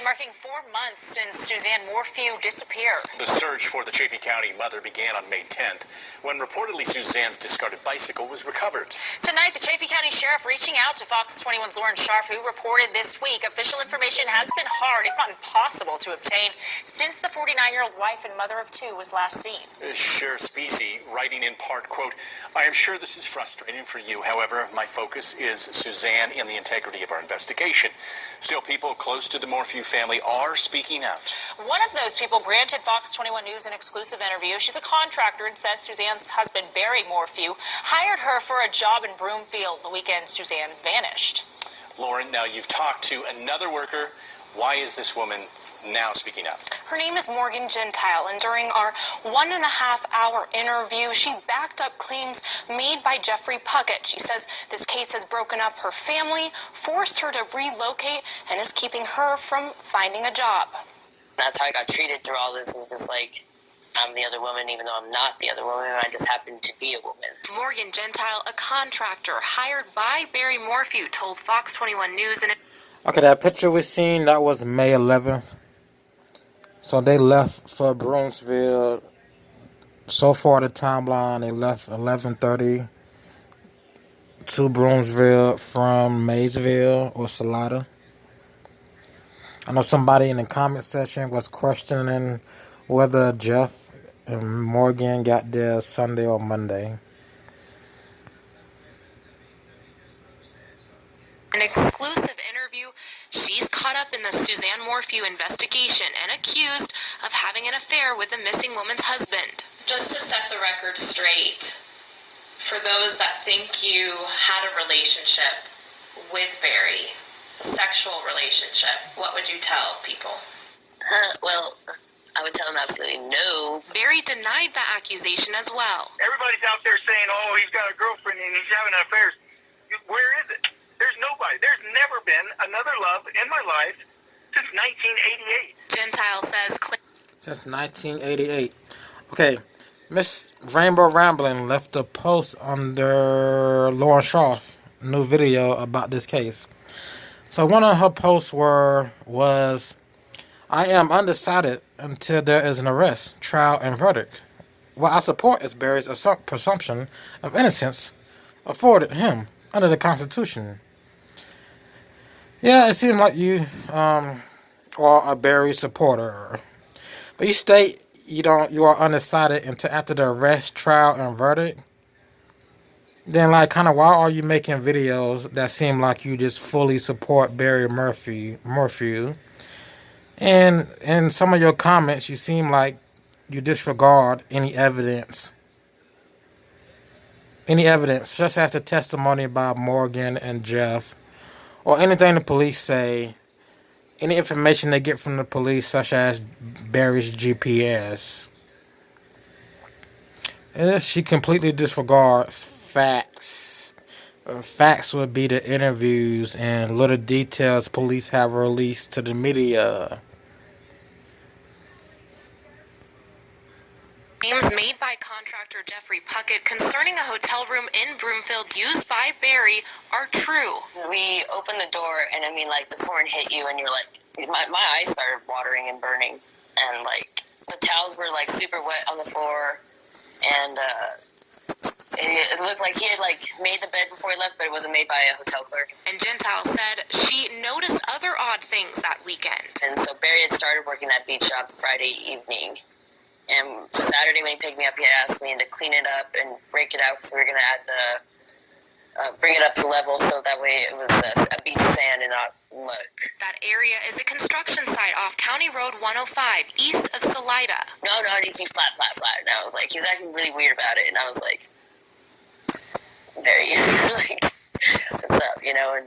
marking 4 months since Suzanne Morphew disappeared. The search for the Chaffee County mother began on May 10th, when reportedly Suzanne's discarded bicycle was recovered. Tonight, the Chaffee County Sheriff reaching out to Fox 21's Lauren Sharf, who reported this week official information has been hard, if not impossible, to obtain since the 49-year-old wife and mother of 2 was last seen. Sheriff Specie writing in part, quote, "I am sure this is frustrating for you. However, my focus is Suzanne and the integrity of our investigation. Still, people close to the Morphew family are speaking out." One of those people granted Fox 21 News an exclusive interview. She's a contractor and says Suzanne's husband, Barry Morphew, hired her for a job in Broomfield the weekend Suzanne vanished. Lauren, now you've talked to another worker. Why is this woman now speaking up? Her name is Morgan Gentile, and during our 1.5-hour interview, she backed up claims made by Jeffrey Puckett. She says this case has broken up her family, forced her to relocate, and is keeping her from finding a job. That's how I got treated through all this, is just like, I'm the other woman, even though I'm not the other woman, I just happen to be a woman. Morgan Gentile, a contractor hired by Barry Morphew, told Fox 21 News. Okay, that picture we seen, that was May 11th. So they left for Broomfield. So far the timeline, they left 11:30 to Broomfield from Maysville or Salida. I know somebody in the comment section was questioning whether Jeff and Morgan got there Sunday or Monday. An exclusive interview. She's caught up in the Suzanne Morphew investigation and accused of having an affair with the missing woman's husband. Just to set the record straight, for those that think you had a relationship with Barry, a sexual relationship, what would you tell people? Well, I would tell them absolutely no. Barry denied the accusation as well. Everybody's out there saying, oh, he's got a girlfriend and he's having affairs. Where is it? There's nobody. There's never been another love in my life since 1988. Gentile says... Since 1988. Okay, Miss Rainbow Rambling left a post under Lauren Sharf, new video about this case. So one of her posts was, "I am undecided until there is an arrest, trial, and verdict. What I support is Barry's presumption of innocence afforded him under the Constitution." Yeah, it seems like you are a Barry supporter, but you state you are undecided until after the arrest, trial, and verdict. Then, like, kind of, why are you making videos that seem like you just fully support Barry Morphew? And in some of your comments, you seem like you disregard any evidence, just as the testimony by Morgan and Jeff, or anything the police say, any information they get from the police, such as Barry's GPS. And she completely disregards facts. Facts would be the interviews and little details police have released to the media. Claims made by contractor Jeffrey Puckett concerning a hotel room in Broomfield used by Barry are true. We opened the door, and I mean, like, the horn hit you, and you're like, my eyes started watering and burning, and, like, the towels were, like, super wet on the floor, and it looked like he had, like, made the bed before he left, but it wasn't made by a hotel clerk. And Gentile said she noticed other odd things that weekend. And so Barry had started working that beach shop Friday evening. And Saturday when he picked me up, he had asked me to clean it up and break it out because we were going to add bring it up to level so that way it was a beach sand and not muck. That area is a construction site off County Road 105, east of Salida. No, it needs to be flat. And I was like, he was acting really weird about it. And I was like, very, like, what's up, you know? And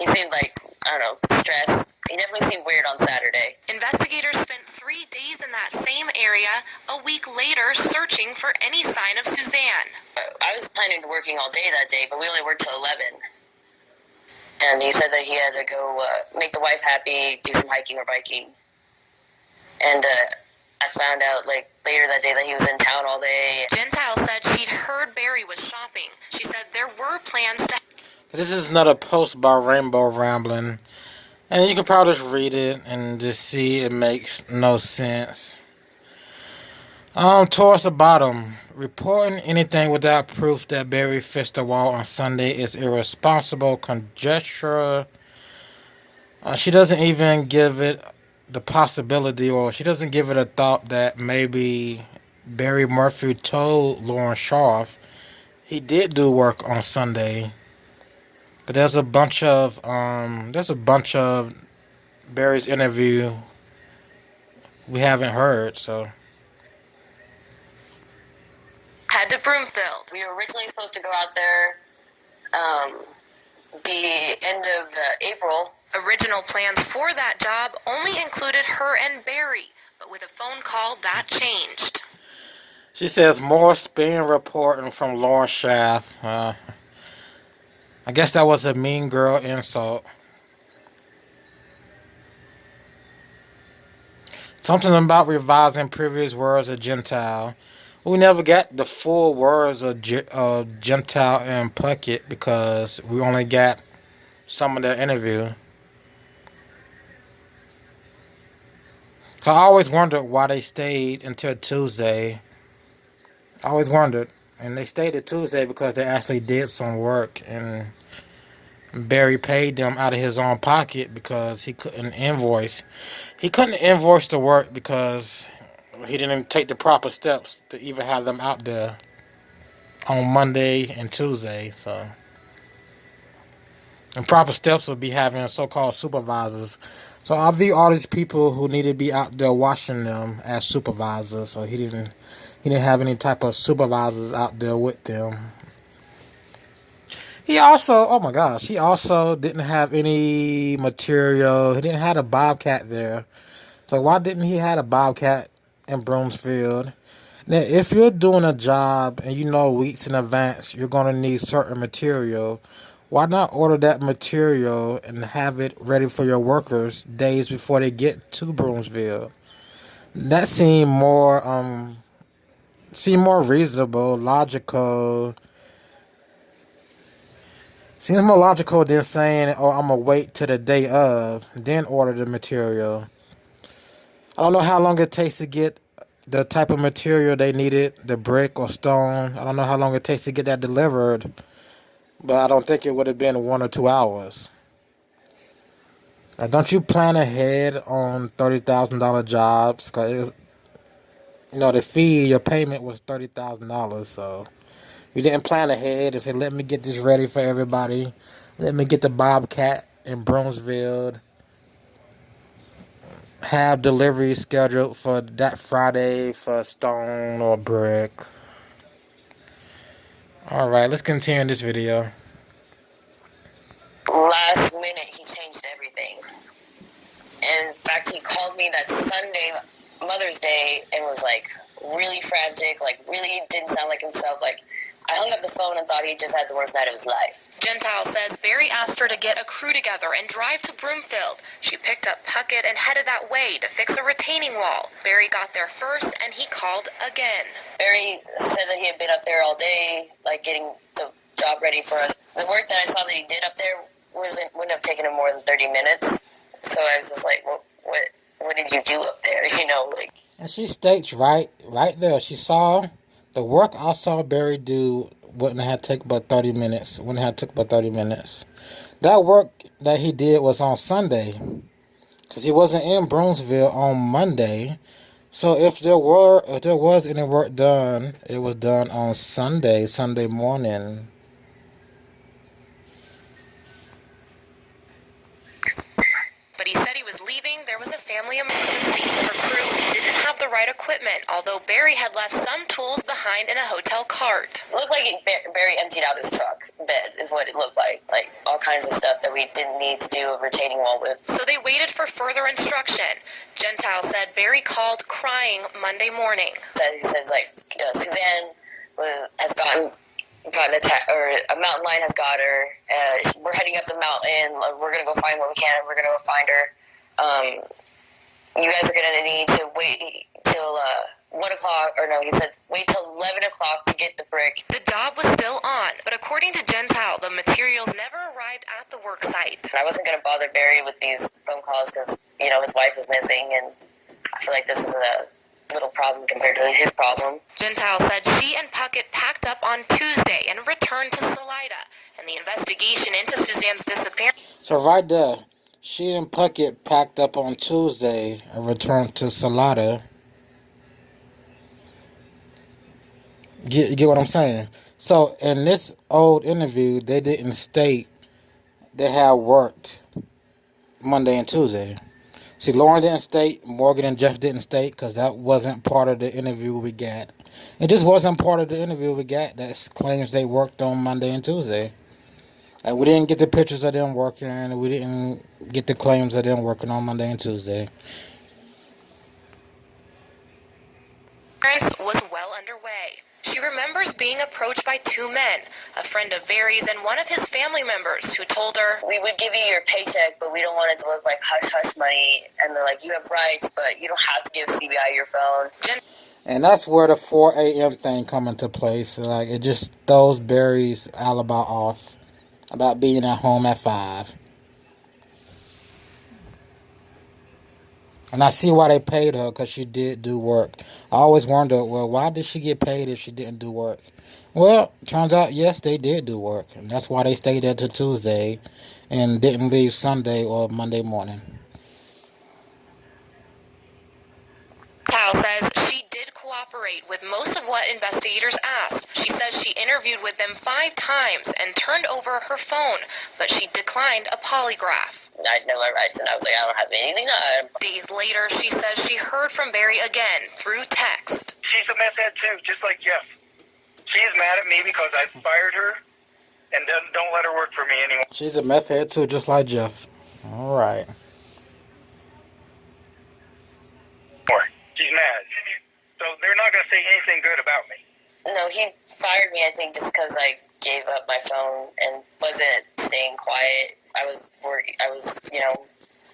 he seemed like, I don't know, stressed. He definitely seemed weird on Saturday. Investigators spent 3 days in that same area, a week later searching for any sign of Suzanne. I was planning to working all day that day, but we only worked till 11. And he said that he had to go make the wife happy, do some hiking or biking. And I found out, like, later that day that he was in town all day. Gentile said she'd heard Barry was shopping. She said there were plans to... This is another post by Rainbow Rambling. And you can probably just read it and just see it makes no sense. Towards the bottom, reporting anything without proof that Barry fished the wall on Sunday is irresponsible conjecture. She doesn't even give it the possibility, or she doesn't give it a thought that maybe Barry Murphy told Lauren Sharf he did do work on Sunday. But there's a bunch of Barry's interview we haven't heard, so. Head to Broomfield. We were originally supposed to go out there the end of April. Original plans for that job only included her and Barry, but with a phone call, that changed. She says more spin reporting from Lauren Schaff. I guess that was a mean girl insult. Something about revising previous words of Gentile. We never got the full words of Gentile and Puckett because we only got some of their interview. I always wondered why they stayed until Tuesday. I always wondered. And they stayed at Tuesday because they actually did some work. And Barry paid them out of his own pocket because he couldn't invoice. He couldn't invoice the work because he didn't take the proper steps to even have them out there on Monday and Tuesday. So, and proper steps would be having so-called supervisors. So I view all these people who need to be out there watching them as supervisors. So he didn't have any type of supervisors out there with them. He also didn't have any material. He didn't have a Bobcat there. So why didn't he have a Bobcat in Broomfield? Now, if you're doing a job and you know weeks in advance you're going to need certain material, why not order that material and have it ready for your workers days before they get to Broomfield? That seemed more reasonable, logical. Seems more logical than saying, "Oh, I'm gonna wait till the day of, then order the material." I don't know how long it takes to get the type of material they needed, the brick or stone. I don't know how long it takes to get that delivered, but I don't think it would have been 1 or 2 hours. Now, don't you plan ahead on $30,000 jobs? Because the fee, your payment was $30,000, so. You didn't plan ahead and say, let me get this ready for everybody. Let me get the Bobcat in Broomfield. Have delivery scheduled for that Friday for stone or brick. Alright, let's continue this video. Last minute, he changed everything. And in fact, he called me that Sunday, Mother's Day, and was like really frantic, like really didn't sound like himself. Like, I hung up the phone and thought he just had the worst night of his life. Gentile says Barry asked her to get a crew together and drive to Broomfield. She picked up Puckett and headed that way to fix a retaining wall. Barry got there first, and he called again. Barry said that he had been up there all day, like getting the job ready for us. The work that I saw that he did up there wouldn't have taken him more than 30 minutes. So I was just like, well, what did you do up there? And she states right there, she saw the work I saw Barry do wouldn't have taken but 30 minutes. That work that he did was on Sunday, because he wasn't in Broomfield on Monday. So if there was any work done, it was done on Sunday morning. But he said he was leaving. There was a family emergency. Her crew didn't have the right equipment, although Barry had left some tools behind in a hotel cart. It looked like Barry emptied out his truck bed, is what it looked like. Like, all kinds of stuff that we didn't need to do a retaining wall with. So they waited for further instruction. Gentile said Barry called crying Monday morning. He says, Suzanne has gotten attacked, or a mountain lion has got her. We're heading up the mountain. We're going to go find what we can. We're going to go find her. you guys are going to need to wait till 1 o'clock, or no, he said wait till 11 o'clock to get the brick. The job was still on, but according to Gentile, the materials never arrived at the work site. I wasn't going to bother Barry with these phone calls because, you know, his wife was missing, and I feel like this is a little problem compared to his problem. Gentile said she and Puckett packed up on Tuesday and returned to Salida, and the investigation into Suzanne's disappearance. So right there, she and Puckett packed up on Tuesday and returned to Salida. Get what I'm saying? So in this old interview, they didn't state they had worked Monday and Tuesday. See, Lauren didn't state, Morgan and Jeff didn't state, because that wasn't part of the interview we got. It just wasn't part of the interview we got that claims they worked on Monday and Tuesday. And we didn't get the pictures of them working, and we didn't get the claims of them working on Monday and Tuesday. Was well underway. She remembers being approached by two men, a friend of Barry's and one of his family members, who told her, "We would give you your paycheck, but we don't want it to look like hush-hush money." And they're like, "You have rights, but you don't have to give CBI your phone." And that's where the 4 a.m. thing come into place. Like, it just throws Barry's alibi off about being at home at 5. And I see why they paid her, because she did do work. I always wondered, well, why did she get paid if she didn't do work? Well, turns out, yes, they did do work. And that's why they stayed there till Tuesday and didn't leave Sunday or Monday morning. Tile says she did cooperate with most of what investigators asked. She says she interviewed with them 5 times and turned over her phone, but she declined a polygraph. I know my rights, and I was like, I don't have anything on. Days later, she says she heard from Barry again through text. She's a meth head too, just like Jeff. She is mad at me because I fired her and don't let her work for me anymore. She's a meth head too, just like Jeff. All right. She's mad. So they're not going to say anything good about me. No, he fired me, I think, just because I gave up my phone and wasn't staying quiet. I was, you know,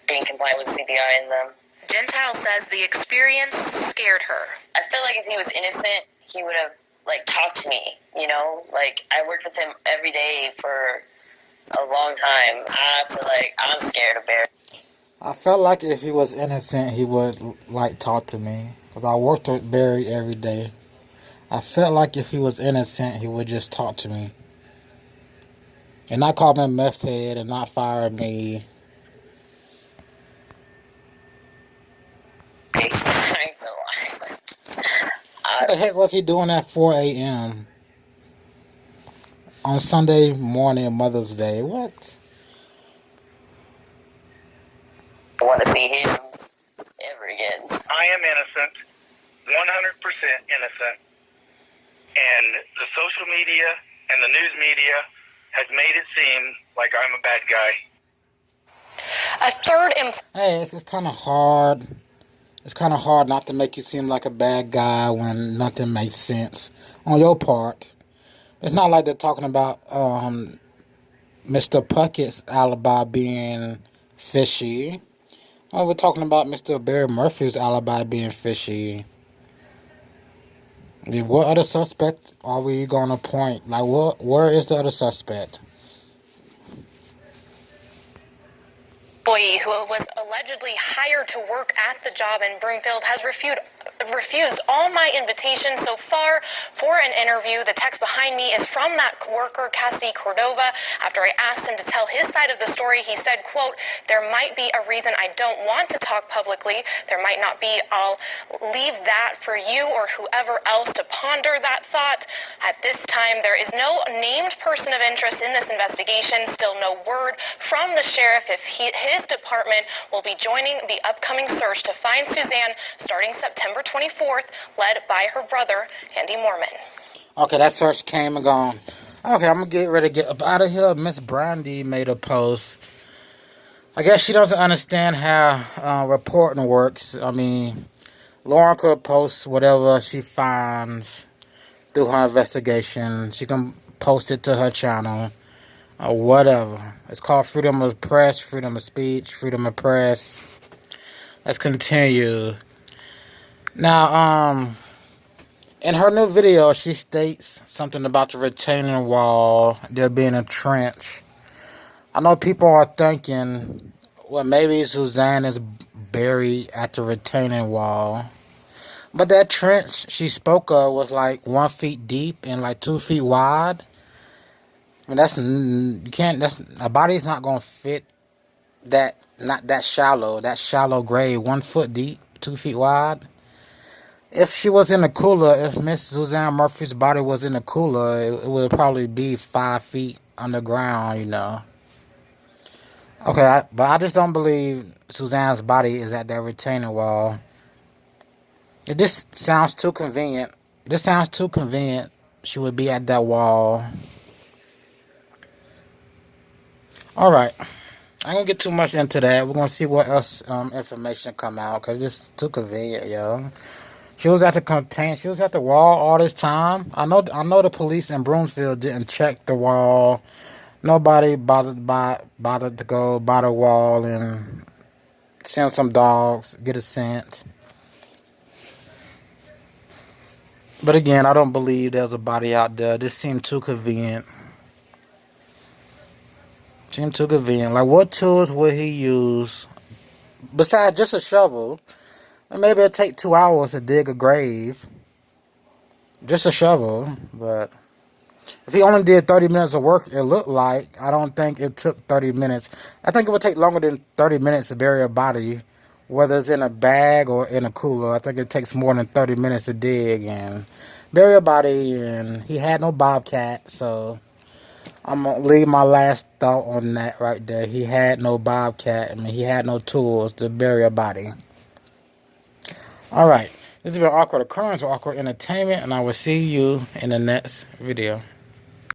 being compliant with CBI and them. Gentile says the experience scared her. I feel like if he was innocent, he would have, like, talked to me, you know? Like, I worked with him every day for a long time. I feel like I'm scared of Barry. I felt like if he was innocent, he would, like, talk to me. Because I worked with Barry every day. I felt like if he was innocent, he would just talk to me. And not call me a meth head and not fire me. What the heck was he doing at 4 a.m. on Sunday morning, Mother's Day? What? I want to see him ever again. I am innocent, 100% innocent. And the social media and the news media has made it seem like I'm a bad guy. A third Hey, it's kind of hard. It's kind of hard not to make you seem like a bad guy when nothing makes sense on your part. It's not like they're talking about Mr. Puckett's alibi being fishy. We're talking about Mr. Barry Murphy's alibi being fishy. What other suspect are we going to point? Like, where is the other suspect? employee who was allegedly hired to work at the job in Broomfield has refused all my invitations so far for an interview. The text behind me is from that worker, Cassie Cordova. After I asked him to tell his side of the story, he said, quote, "There might be a reason I don't want to talk publicly. There might not be. I'll leave that for you or whoever else to ponder that thought. At this time, there is no named person of interest in this investigation. Still no word from the sheriff if his department will be joining the upcoming search to find Suzanne starting September 24th, led by her brother, Andy Mormon." Okay, that search came and gone. Okay, I'm going to get ready to get up out of here. Miss Brandy made a post. I guess she doesn't understand how reporting works. I mean, Lauren could post whatever she finds through her investigation. She can post it to her channel or whatever. It's called freedom of press, freedom of speech, freedom of press. Let's continue. Now, in her new video, she states something about the retaining wall, there being a trench. I know people are thinking, well, maybe Suzanne is buried at the retaining wall. But that trench she spoke of was like 1 feet deep and like 2 feet wide. I mean, a body's not going to fit not that shallow grave, 1 foot deep, 2 feet wide. If she was in a cooler, if Miss Suzanne Murphy's body was in a cooler, it would probably be 5 feet underground, you know. Okay, but I just don't believe Suzanne's body is at that retaining wall. It just sounds too convenient. This sounds too convenient. She would be at that wall. All right. I ain't gonna get too much into that. We're gonna see what else information come out, because it's too convenient, yo. She was at the wall all this time. I know the police in Broomfield didn't check the wall. Nobody bothered to go by the wall and send some dogs, get a scent. But again, I don't believe there's a body out there. This seemed too convenient. Like, what tools would he use besides just a shovel? And maybe it'll take 2 hours to dig a grave. Just a shovel. But if he only did 30 minutes of work, it looked like, I don't think it took 30 minutes. I think it would take longer than 30 minutes to bury a body, whether it's in a bag or in a cooler. I think it takes more than 30 minutes to dig and bury a body. And he had no bobcat, so I'm going to leave my last thought on that right there. He had no bobcat. I mean, he had no tools to bury a body. All right. This has been Awkward Occurrence or Awkward Entertainment, and I will see you in the next video.